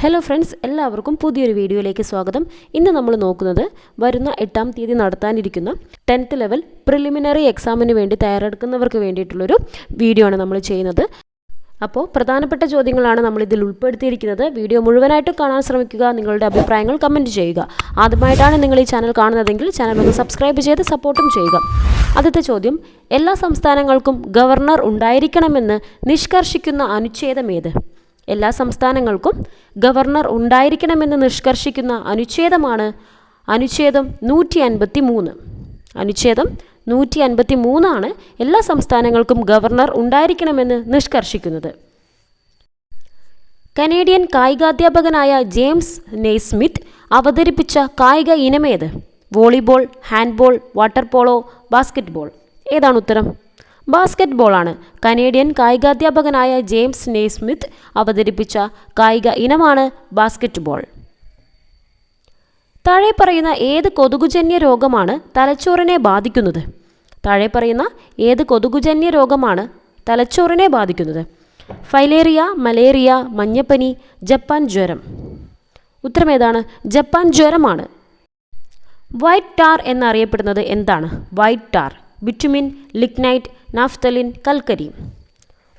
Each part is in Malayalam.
ഹലോ ഫ്രണ്ട്സ്, എല്ലാവർക്കും പുതിയൊരു വീഡിയോയിലേക്ക് സ്വാഗതം. ഇന്ന് നമ്മൾ നോക്കുന്നത് വരുന്ന 8-ാം തീയതി നടത്താനിരിക്കുന്ന 10th ലെവൽ പ്രിലിമിനറി എക്സാമിന് വേണ്ടി തയ്യാറെടുക്കുന്നവർക്ക് വേണ്ടിയിട്ടുള്ളൊരു വീഡിയോ ആണ് നമ്മൾ ചെയ്യുന്നത്. അപ്പോൾ പ്രധാനപ്പെട്ട ചോദ്യങ്ങളാണ് നമ്മൾ ഇതിൽ ഉൾപ്പെടുത്തിയിരിക്കുന്നത്. വീഡിയോ മുഴുവനായിട്ടും കാണാൻ ശ്രമിക്കുക. നിങ്ങളുടെ അഭിപ്രായങ്ങൾ കമൻറ്റ് ചെയ്യുക. ആദ്യമായിട്ടാണ് നിങ്ങൾ ഈ ചാനൽ കാണുന്നതെങ്കിൽ ചാനൽ ഒന്ന് സബ്സ്ക്രൈബ് ചെയ്ത് സപ്പോർട്ടും ചെയ്യുക. ആദ്യത്തെ ചോദ്യം, എല്ലാ സംസ്ഥാനങ്ങൾക്കും ഗവർണർ ഉണ്ടായിരിക്കണമെന്ന് നിഷ്കർഷിക്കുന്ന അനുച്ഛേദം ഏത്? എല്ലാ സംസ്ഥാനങ്ങൾക്കും ഗവർണർ ഉണ്ടായിരിക്കണമെന്ന് നിഷ്കർഷിക്കുന്ന അനുച്ഛേദമാണ് അനുച്ഛേദം 153. അനുച്ഛേദം 153 എല്ലാ സംസ്ഥാനങ്ങൾക്കും ഗവർണർ ഉണ്ടായിരിക്കണമെന്ന് നിഷ്കർഷിക്കുന്നത്. കനേഡിയൻ കായികാധ്യാപകനായ ജെയിംസ് നെയ്സ്മിത്ത് അവതരിപ്പിച്ച കായിക ഇനമേത്? Volleyball, handball, water polo, basketball. ഏതാണ് ഉത്തരം? ബാസ്കറ്റ് ബോളാണ്. കനേഡിയൻ കായികാധ്യാപകനായ ജെയിംസ് നെയ്സ്മിത്ത് അവതരിപ്പിച്ച കായിക ഇനമാണ് ബാസ്കറ്റ് ബോൾ. താഴെ പറയുന്ന ഏത് കൊതുകുജന്യ രോഗമാണ് തലച്ചോറിനെ ബാധിക്കുന്നത്? താഴെ പറയുന്ന ഏത് കൊതുകുജന്യ രോഗമാണ് തലച്ചോറിനെ ബാധിക്കുന്നത്? ഫൈലേറിയ, മലേറിയ, മഞ്ഞപ്പനി, ജപ്പാൻ ജ്വരം. ഉത്തരം ഏതാണ്? ജപ്പാൻ ജ്വരമാണ്. വൈറ്റ് ടാർ എന്നറിയപ്പെടുന്നത് എന്താണ്? White tar bitumen, lignite, naphthalene, കൽക്കരി.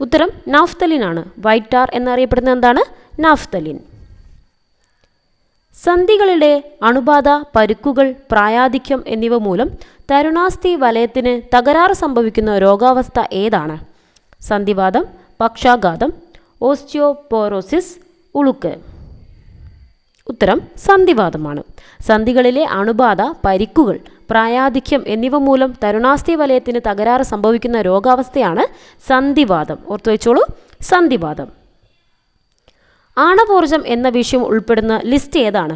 ഉത്തരം നാഫ്തലിൻ ആണ്. വൈറ്റ് ടാർ എന്നറിയപ്പെടുന്നത് എന്താണ്? നാഫ്തലിൻ. സന്ധികളിലെ അണുബാധ, പരുക്കുകൾ, പ്രായാധിക്യം എന്നിവ മൂലം തരുണാസ്ഥി വലയത്തിന് തകരാറ് സംഭവിക്കുന്ന രോഗാവസ്ഥ ഏതാണ്? സന്ധിവാതം, പക്ഷാഘാതം, ഓസ്റ്റിയോപോറോസിസ്, ഉളുക്ക്. ഉത്തരം സന്ധിവാതമാണ്. സന്ധികളിലെ അണുബാധ, പരിക്കുകൾ, പ്രായാധിക്യം എന്നിവ മൂലം തരുണാസ്ഥി വലയത്തിന് തകരാറ് സംഭവിക്കുന്ന രോഗാവസ്ഥയാണ് സന്ധിവാതം. ഓർത്തു വെച്ചോളൂ, സന്ധിവാതം. ആണവോർജം എന്ന വിഷയം ഉൾപ്പെടുന്ന ലിസ്റ്റ് ഏതാണ്?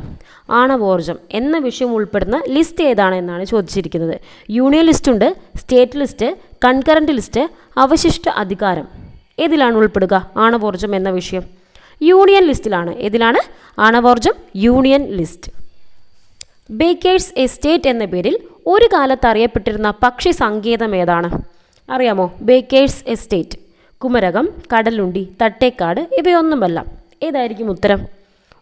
ആണവോർജം എന്ന വിഷയം ഉൾപ്പെടുന്ന ലിസ്റ്റ് ഏതാണ് എന്നാണ് ചോദിച്ചിരിക്കുന്നത്. യൂണിയൻ ലിസ്റ്റ് ഉണ്ട്, സ്റ്റേറ്റ് ലിസ്റ്റ്, കൺകറന്റ് ലിസ്റ്റ്, അവശിഷ്ട അധികാരം. ഏതിലാണ് ഉൾപ്പെടുക ആണവോർജം എന്ന വിഷയം? യൂണിയൻ ലിസ്റ്റിലാണ്. ഏതിലാണ്? ആണവോർജം യൂണിയൻ ലിസ്റ്റ്. ബേക്കേഴ്സ് എസ്റ്റേറ്റ് എന്ന പേരിൽ ഒരു കാലത്ത് അറിയപ്പെട്ടിരുന്ന പക്ഷി സങ്കേതം ഏതാണ്? അറിയാമോ? Bakers Estate. കുമരകം, കടലുണ്ടി, തട്ടേക്കാട് ഇവയൊന്നുമല്ല. ഏതായിരിക്കും ഉത്തരം?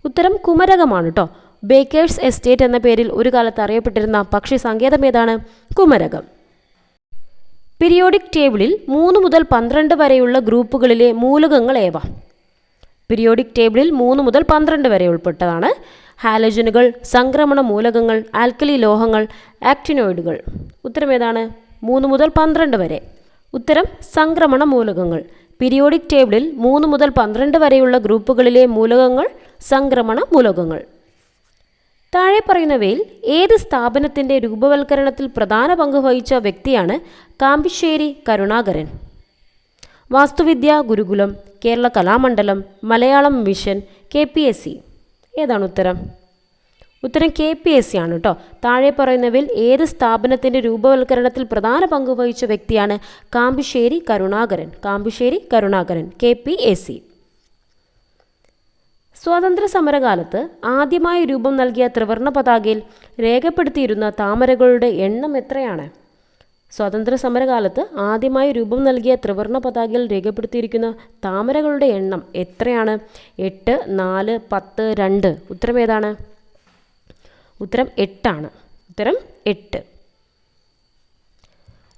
ഉത്തരം കുമരകമാണ് കേട്ടോ. ബേക്കേഴ്സ് എസ്റ്റേറ്റ് എന്ന പേരിൽ ഒരു കാലത്ത് അറിയപ്പെട്ടിരുന്ന പക്ഷി സങ്കേതം ഏതാണ്? കുമരകം. പീരിയോഡിക് ടേബിളിൽ 3 മുതൽ 12 വരെയുള്ള ഗ്രൂപ്പുകളിലെ മൂലകങ്ങൾ ഏവ? പീരിയോഡിക് ടേബിളിൽ 3 മുതൽ 12 വരെ ഉൾപ്പെട്ടതാണ്. ഹാലജനുകൾ, സംക്രമണ മൂലകങ്ങൾ, ആൽക്കലി ലോഹങ്ങൾ, ആക്ടിനോയിഡുകൾ. ഉത്തരം ഏതാണ്? 3 മുതൽ 12 വരെ. ഉത്തരം സംക്രമണ മൂലകങ്ങൾ. പീരിയോഡിക് ടേബിളിൽ 3 മുതൽ 12 വരെയുള്ള ഗ്രൂപ്പുകളിലെ മൂലകങ്ങൾ സംക്രമണ മൂലകങ്ങൾ. താഴെ പറയുന്നവയിൽ ഏത് സ്ഥാപനത്തിൻ്റെ രൂപവൽക്കരണത്തിൽ പ്രധാന പങ്ക് വഹിച്ച വ്യക്തിയാണ് കാമ്പിശ്ശേരി കരുണാകരൻ? വാസ്തുവിദ്യാ ഗുരുകുലം, കേരള കലാമണ്ഡലം, മലയാളം മിഷൻ, KPSC. ഏതാണ് ഉത്തരം? ഉത്തരം KPSC ആണ് കേട്ടോ. താഴെ പറയുന്നവയിൽ ഏത് സ്ഥാപനത്തിൻ്റെ രൂപവൽക്കരണത്തിൽ പ്രധാന പങ്ക് വഹിച്ച വ്യക്തിയാണ് കാമ്പിശ്ശേരി കരുണാകരൻ? കാമ്പിശ്ശേരി കരുണാകരൻ, KPSC. സ്വാതന്ത്ര്യ സമരകാലത്ത് ആദ്യമായി രൂപം നൽകിയ ത്രിവർണ്ണ പതാകയിൽ രേഖപ്പെടുത്തിയിരുന്ന താമരകളുടെ എണ്ണം എത്രയാണ്? സ്വാതന്ത്ര്യ സമരകാലത്ത് ആദ്യമായി രൂപം നൽകിയ ത്രിവർണ്ണ പതാകയിൽ രേഖപ്പെടുത്തിയിരിക്കുന്ന താമരകളുടെ എണ്ണം എത്രയാണ്? 8, 4, 10, 2. ഉത്തരം ഏതാണ്? ഉത്തരം 8 ആണ്. ഉത്തരം 8.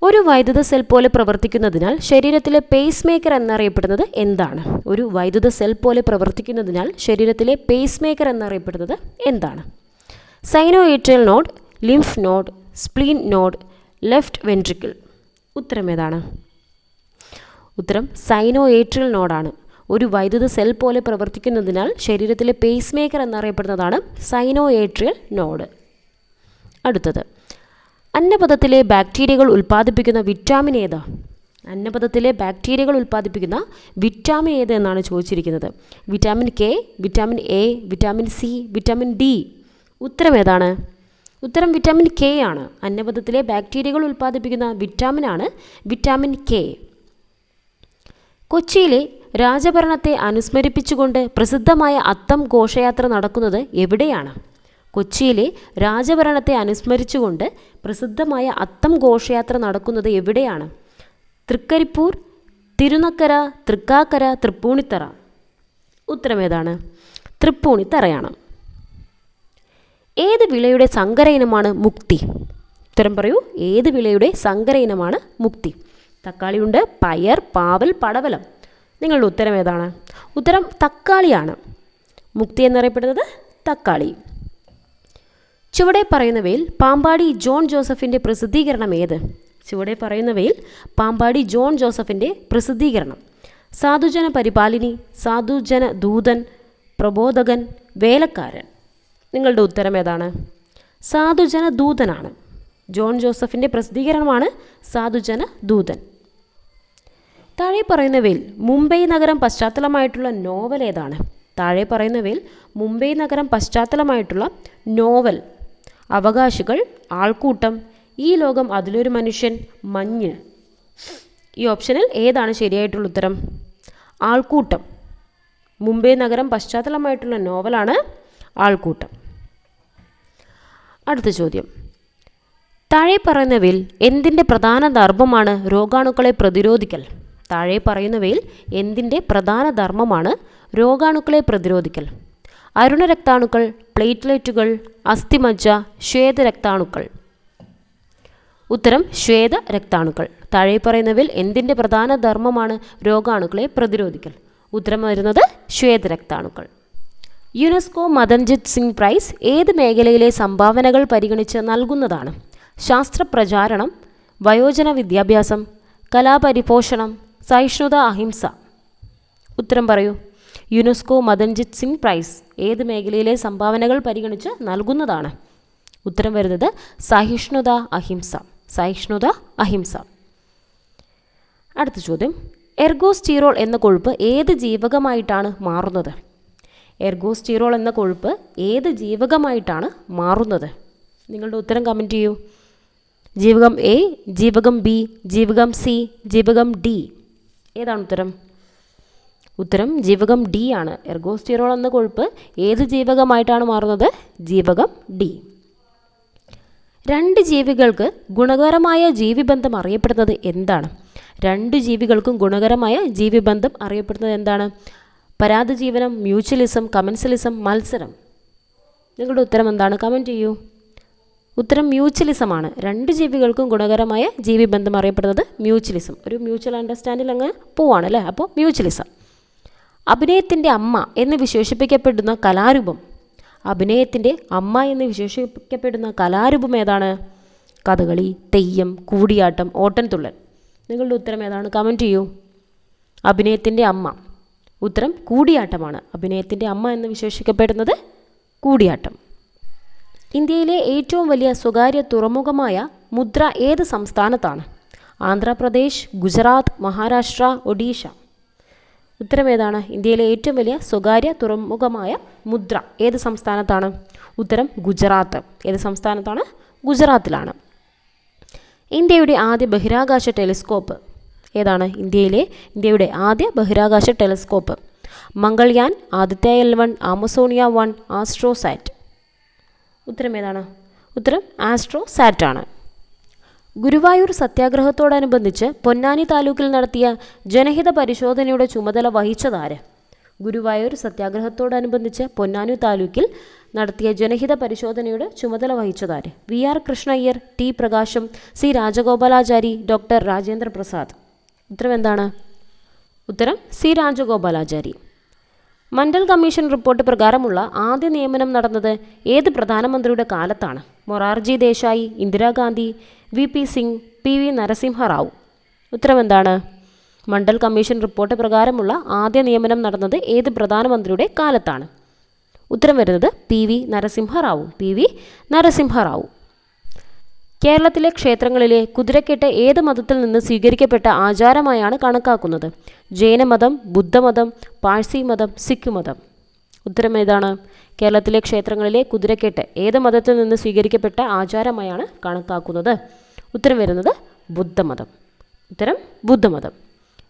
ഒരു വൈദ്യുത സെൽ പോലെ പ്രവർത്തിക്കുന്നതിനാൽ ശരീരത്തിലെ പേസ് മേക്കർ എന്നറിയപ്പെടുന്നത് എന്താണ്? ഒരു വൈദ്യുത സെൽ പോലെ പ്രവർത്തിക്കുന്നതിനാൽ ശരീരത്തിലെ പേസ് മേക്കർ എന്നറിയപ്പെടുന്നത് എന്താണ്? Sinoatrial node, lymph node, spleen node, left ventricle. ഉത്തരം ഏതാണ്? ഉത്തരം സൈനോഏട്രിയൽ നോഡാണ്. ഒരു വൈദ്യുത സെൽ പോലെ പ്രവർത്തിക്കുന്നതിനാൽ ശരീരത്തിലെ പേസ് മേക്കർ എന്നറിയപ്പെടുന്നതാണ് സൈനോഏട്രിയൽ നോഡ്. അടുത്തത്, അന്നപഥത്തിലെ ബാക്ടീരിയകൾ ഉൽപ്പാദിപ്പിക്കുന്ന വിറ്റാമിൻ ഏതാ? അന്നപഥത്തിലെ ബാക്ടീരിയകൾ ഉൽപ്പാദിപ്പിക്കുന്ന വിറ്റാമിൻ ഏത് എന്നാണ് ചോദിച്ചിരിക്കുന്നത്. Vitamin K, vitamin A, vitamin C, vitamin D. ഉത്തരം ഏതാണ്? ഉത്തരം വിറ്റാമിൻ K ആണ്. അന്നപഥത്തിലെ ബാക്ടീരിയകൾ ഉൽപ്പാദിപ്പിക്കുന്ന വിറ്റാമിനാണ് വിറ്റാമിൻ K. കൊച്ചിയിലെ രാജഭരണത്തെ അനുസ്മരിപ്പിച്ചുകൊണ്ട് പ്രസിദ്ധമായ അത്തം ഘോഷയാത്ര നടക്കുന്നത് എവിടെയാണ്? കൊച്ചിയിലെ രാജഭരണത്തെ അനുസ്മരിച്ചുകൊണ്ട് പ്രസിദ്ധമായ അത്തം ഘോഷയാത്ര നടക്കുന്നത് എവിടെയാണ്? തൃക്കരിപ്പൂർ, തിരുനക്കര, തൃക്കാക്കര, തൃപ്പൂണിത്തറ. ഉത്തരം ഏതാണ്? തൃപ്പൂണിത്തറയാണ്. ഏത് വിളയുടെ സങ്കര ഇനമാണ് മുക്തി? ഉത്തരം പറയൂ. ഏത് വിളയുടെ സങ്കര ഇനമാണ് മുക്തി? തക്കാളിയുണ്ട്, പയർ, പാവൽ, പടവലം. നിങ്ങളുടെ ഉത്തരം ഏതാണ്? ഉത്തരം തക്കാളിയാണ്. മുക്തി എന്നറിയപ്പെടുന്നത് തക്കാളി. ചുവടെ പറയുന്നവയിൽ പാമ്പാടി ജോൺ ജോസഫിൻ്റെ പ്രസിദ്ധീകരണം ഏത്? ചുവടെ പറയുന്നവയിൽ പാമ്പാടി ജോൺ ജോസഫിൻ്റെ പ്രസിദ്ധീകരണം: സാധുജന പരിപാലിനി, സാധുജന ദൂതൻ, പ്രബോധകൻ, വേലക്കാരൻ. നിങ്ങളുടെ ഉത്തരം ഏതാണ്? സാധുജന ദൂതനാണ്. ജോൺ ജോസഫിൻ്റെ പ്രസിദ്ധീകരണമാണ് സാധുജന ദൂതൻ. താഴെ പറയുന്നവയിൽ മുംബൈ നഗരം പശ്ചാത്തലമായിട്ടുള്ള നോവൽ ഏതാണ്? താഴെ പറയുന്നവയിൽ മുംബൈ നഗരം പശ്ചാത്തലമായിട്ടുള്ള നോവൽ: അവകാശികൾ, ആൾക്കൂട്ടം, ഈ ലോകം, അതിലൊരു മനുഷ്യൻ, മഞ്ഞ്. ഈ ഓപ്ഷനിൽ ഏതാണ് ശരിയായിട്ടുള്ള ഉത്തരം? ആൾക്കൂട്ടം. മുംബൈ നഗരം പശ്ചാത്തലമായിട്ടുള്ള നോവലാണ് ആൾക്കൂട്ടം. അടുത്ത ചോദ്യം: താഴെ പറയുന്നവയിൽ എന്തിൻ്റെ പ്രധാന ധർമ്മമാണ് രോഗാണുക്കളെ പ്രതിരോധിക്കൽ? താഴെ പറയുന്നവയിൽ എന്തിൻ്റെ പ്രധാന ധർമ്മമാണ് രോഗാണുക്കളെ പ്രതിരോധിക്കൽ? അരുണരക്താണുക്കൾ, പ്ലേറ്റ്ലെറ്റുകൾ, അസ്ഥിമജ്ജ, ശ്വേതരക്താണുക്കൾ. ഉത്തരം ശ്വേതരക്താണുക്കൾ. താഴെ പറയുന്നവയിൽ എന്തിൻ്റെ പ്രധാന ധർമ്മമാണ് രോഗാണുക്കളെ പ്രതിരോധിക്കൽ? ഉത്തരം വരുന്നത് ശ്വേതരക്താണുക്കൾ. യുനെസ്കോ മദൻജിത് സിംഗ് പ്രൈസ് ഏത് മേഖലയിലെ സംഭാവനകൾ പരിഗണിച്ച് നൽകുന്നതാണ്? ശാസ്ത്രപ്രചാരണം, വയോജന വിദ്യാഭ്യാസം, കലാപരിപോഷണം, സഹിഷ്ണുത, അഹിംസ. ഉത്തരം പറയൂ. യുനെസ്കോ മദൻജിത് സിംഗ് പ്രൈസ് ഏത് മേഖലയിലെ സംഭാവനകൾ പരിഗണിച്ച് നൽകുന്നതാണ്? ഉത്തരം വരുന്നത് സഹിഷ്ണുത, അഹിംസ. സഹിഷ്ണുത, അഹിംസ. അടുത്ത ചോദ്യം: എർഗോസ്റ്റീറോൾ എന്ന കൊഴുപ്പ് ഏത് ജീവകമായിട്ടാണ് മാറുന്നത്? എർഗോസ്റ്റീറോൾ എന്ന കൊഴുപ്പ് ഏത് ജീവകമായിട്ടാണ് മാറുന്നത്? നിങ്ങളുടെ ഉത്തരം കമൻറ്റ് ചെയ്യൂ. ജീവകം എ, ജീവകം ബി, ജീവകം സി, ജീവകം ഡി. ഏതാണ് ഉത്തരം? ഉത്തരം ജീവകം ഡി ആണ്. എർഗോസ്റ്റീറോൾ എന്ന കൊഴുപ്പ് ഏത് ജീവകമായിട്ടാണ് മാറുന്നത്? ജീവകം ഡി. രണ്ട് ജീവികൾക്ക് ഗുണകരമായ ജീവിബന്ധം അറിയപ്പെടുന്നത് എന്താണ്? രണ്ട് ജീവികൾക്കും ഗുണകരമായ ജീവിബന്ധം അറിയപ്പെടുന്നത് എന്താണ്? പരാദജീവനം, മ്യൂച്വലിസം, കമൻസലിസം, മത്സരം. നിങ്ങളുടെ ഉത്തരം എന്താണ്? കമൻറ്റ് ചെയ്യൂ. ഉത്തരം മ്യൂച്വലിസമാണ്. രണ്ട് ജീവികൾക്കും ഗുണകരമായ ജീവിബന്ധം അറിയപ്പെടുന്നത് മ്യൂച്വലിസം. ഒരു മ്യൂച്വൽ അണ്ടർസ്റ്റാൻഡിൽ അങ്ങ് പോവാണ് അല്ലേ? അപ്പോൾ മ്യൂച്വലിസം. അഭിനയത്തിൻ്റെ അമ്മ എന്ന് വിശേഷിപ്പിക്കപ്പെടുന്ന കലാരൂപം. അഭിനയത്തിൻ്റെ അമ്മ എന്ന് വിശേഷിപ്പിക്കപ്പെടുന്ന കലാരൂപം ഏതാണ്? കഥകളി, തെയ്യം, കൂടിയാട്ടം, ഓട്ടൻതുള്ളൽ. നിങ്ങളുടെ ഉത്തരം ഏതാണ്? കമൻറ്റ് ചെയ്യൂ. അഭിനയത്തിൻ്റെ അമ്മ. ഉത്തരം കൂടിയാട്ടമാണ്. അഭിനയത്തിൻ്റെ അമ്മ എന്ന് വിശേഷിക്കപ്പെടുന്നത് കൂടിയാട്ടം. ഇന്ത്യയിലെ ഏറ്റവും വലിയ സ്വകാര്യ തുറമുഖമായ മുദ്ര ഏത് സംസ്ഥാനത്താണ്? ആന്ധ്രാപ്രദേശ്, ഗുജറാത്ത്, മഹാരാഷ്ട്ര, ഒഡീഷ. ഉത്തരം ഏതാണ്? ഇന്ത്യയിലെ ഏറ്റവും വലിയ സ്വകാര്യ തുറമുഖമായ മുദ്ര ഏത് സംസ്ഥാനത്താണ്? ഉത്തരം ഗുജറാത്ത്. ഏത് സംസ്ഥാനത്താണ്? ഗുജറാത്തിലാണ്. ഇന്ത്യയുടെ ആദ്യ ബഹിരാകാശ ടെലിസ്കോപ്പ് ഏതാണ്? ഇന്ത്യയുടെ ആദ്യ ബഹിരാകാശ telescope Mangalyaan, Aditya L1, Amazonia 1, AstroSat. ഉത്തരം ഏതാണ്? ഉത്തരം ആസ്ട്രോസാറ്റ് ആണ്. ഗുരുവായൂർ സത്യാഗ്രഹത്തോടനുബന്ധിച്ച് പൊന്നാനി താലൂക്കിൽ നടത്തിയ ജനഹിത പരിശോധനയുടെ ചുമതല വഹിച്ചതാര്? ഗുരുവായൂർ സത്യാഗ്രഹത്തോടനുബന്ധിച്ച് പൊന്നാനി താലൂക്കിൽ നടത്തിയ ജനഹിത പരിശോധനയുടെ ചുമതല വഹിച്ചതാര്? VR കൃഷ്ണയ്യർ, T പ്രകാശം, C രാജഗോപാലാചാരി, ഡോക്ടർ രാജേന്ദ്ര പ്രസാദ്. ഉത്തരം എന്താണ്? ഉത്തരം C Rajagopalachari. Mandal commission report പ്രകാരമുള്ള ആദ്യ നിയമനം നടന്നത് ഏത് പ്രധാനമന്ത്രിയുടെ കാലത്താണ്? Morarji Desai, Indira Gandhi, VP Singh, PV Narasimha Rao. ഉത്തരം എന്താണ്? മണ്ഡൽ കമ്മീഷൻ റിപ്പോർട്ട് പ്രകാരമുള്ള ആദ്യ നിയമനം നടന്നത് ഏത് പ്രധാനമന്ത്രിയുടെ കാലത്താണ്? ഉത്തരം വരുന്നത് PV നരസിംഹറാവു. PV നരസിംഹറാവു. കേരളത്തിലെ ക്ഷേത്രങ്ങളിലെ കുതിരക്കെട്ട് ഏത് മതത്തിൽ നിന്ന് സ്വീകരിക്കപ്പെട്ട ആചാരമായാണ് കണക്കാക്കുന്നത്? ജൈനമതം, ബുദ്ധമതം, പാഴ്സി മതം, സിഖ് മതം. ഉത്തരം ഏതാണ്? കേരളത്തിലെ ക്ഷേത്രങ്ങളിലെ കുതിരക്കെട്ട് ഏത് മതത്തിൽ നിന്ന് സ്വീകരിക്കപ്പെട്ട ആചാരമായാണ് കണക്കാക്കുന്നത്? ഉത്തരം വരുന്നത് ബുദ്ധമതം. ഉത്തരം ബുദ്ധമതം.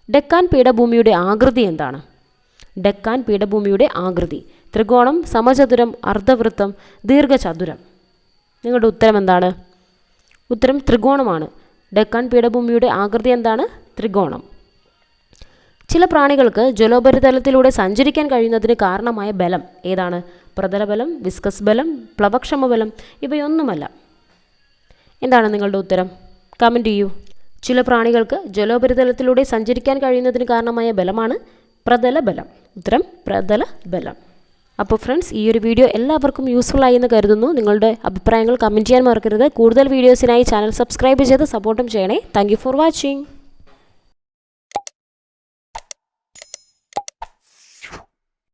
ഡെക്കാൻ പീഠഭൂമിയുടെ ആകൃതി എന്താണ്? ഡെക്കാൻ പീഠഭൂമിയുടെ ആകൃതി ത്രികോണം, സമചതുരം, അർദ്ധവൃത്തം, ദീർഘചതുരം. നിങ്ങളുടെ ഉത്തരം എന്താണ്? ഉത്തരം ത്രികോണമാണ്. ഡെക്കാൻ പീഠഭൂമിയുടെ ആകൃതി എന്താണ്? ത്രികോണം. ചില പ്രാണികൾക്ക് ജലോപരിതലത്തിലൂടെ സഞ്ചരിക്കാൻ കഴിയുന്നതിന് കാരണമായ ബലം ഏതാണ്? പ്രതലബലം, വിസ്കസ് ബലം, പ്ലവക്ഷമ ബലം, ഇവയൊന്നുമല്ല. എന്താണ് നിങ്ങളുടെ ഉത്തരം? കമൻറ്റ് ചെയ്യൂ. ചില പ്രാണികൾക്ക് ജലോപരിതലത്തിലൂടെ സഞ്ചരിക്കാൻ കഴിയുന്നതിന് കാരണമായ ബലമാണ് പ്രതലബലം. ഉത്തരം പ്രതലബലം. അപ്പോൾ ഫ്രണ്ട്സ്, ഈ ഒരു വീഡിയോ എല്ലാവർക്കും യൂസ്ഫുൾ ആയി എന്ന് കരുതുന്നു. നിങ്ങളുടെ അഭിപ്രായങ്ങൾ കമൻറ്റ് ചെയ്യാൻ മറക്കരുത്. കൂടുതൽ വീഡിയോസിനായി ചാനൽ സബ്സ്ക്രൈബ് ചെയ്ത് സപ്പോർട്ടും ചെയ്യണേ. Thank you for watching.